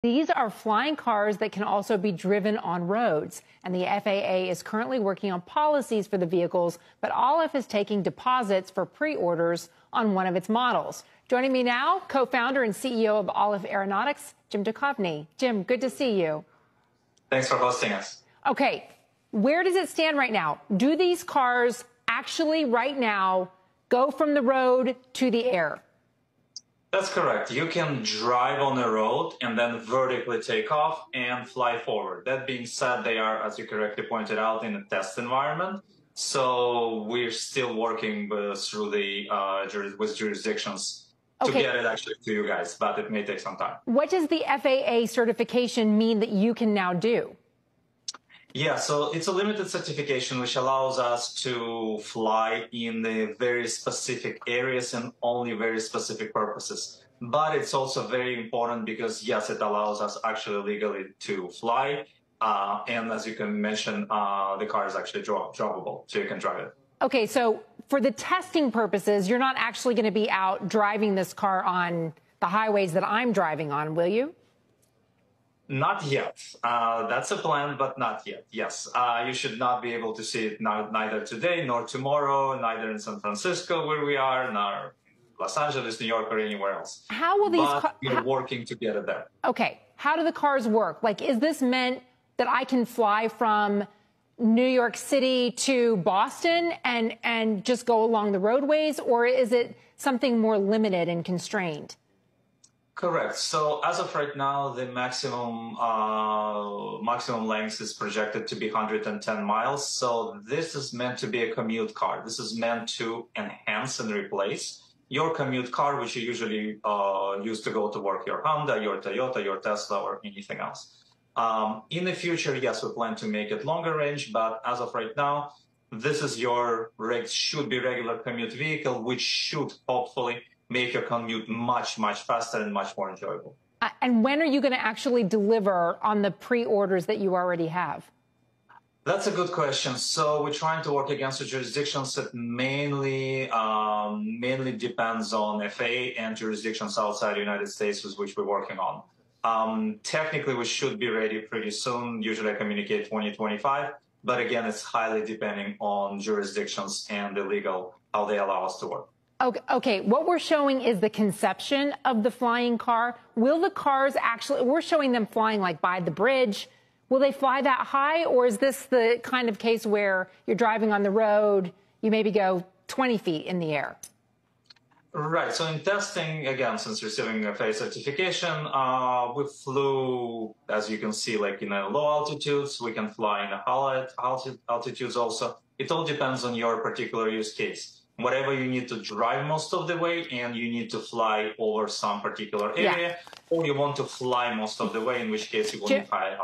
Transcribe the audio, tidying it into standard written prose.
These are flying cars that can also be driven on roads, and the FAA is currently working on policies for the vehicles, but Olive is taking deposits for pre-orders on one of its models. Joining me now, co-founder and CEO of Olive Aeronautics, Jim Duchovny. Jim, good to see you. Thanks for hosting us. Okay, where does it stand right now? Do these cars actually right now go from the road to the air? That's correct. You can drive on the road and then vertically take off and fly forward. That being said, they are, as you correctly pointed out, in a test environment. So we're still working through the with jurisdictions to get it actually to you guys, but it may take some time. What does the FAA certification mean that you can now do? Yeah, so it's a limited certification which allows us to fly in the very specific areas and only very specific purposes. But it's also very important because, yes, it allows us actually legally to fly. And as you can mention, the car is actually drivable, so you can drive it. Okay, so for the testing purposes, you're not actually going to be out driving this car on the highways that I'm driving on, will you? Not yet. That's a plan, but not yet. Yes, you should not be able to see it neither today nor tomorrow, neither in San Francisco where we are, nor Los Angeles, New York, or anywhere else. How will these? But we're working to get it there. Okay. How do the cars work? Like, is this meant that I can fly from New York City to Boston and just go along the roadways, or is it something more limited and constrained? Correct. So as of right now, the maximum length is projected to be 110 miles. So this is meant to be a commute car. This is meant to enhance and replace your commute car, which you usually use to go to work, your Honda, your Toyota, your Tesla, or anything else. In the future, yes, we plan to make it longer range, but as of right now, this is your should be regular commute vehicle, which should hopefully make your commute much, much faster and much more enjoyable. And when are you going to actually deliver on the pre-orders that you already have? That's a good question. So we're trying to work against the jurisdictions that mainly depends on FAA and jurisdictions outside the United States with which we're working on. Technically, we should be ready pretty soon. Usually I communicate 2025. But again, it's highly depending on jurisdictions and the legal, how they allow us to work. Okay, what we're showing is the conception of the flying car. Will the cars actually, we're showing them flying like by the bridge. Will they fly that high, or is this the kind of case where you're driving on the road, you maybe go 20 feet in the air? Right, so in testing, again, since receiving a FAA certification, we flew, as you can see, like in low altitudes. We can fly in high altitudes also. It all depends on your particular use case. Whatever you need to drive most of the way and you need to fly over some particular area, or you want to fly most of the way, in which case you will need high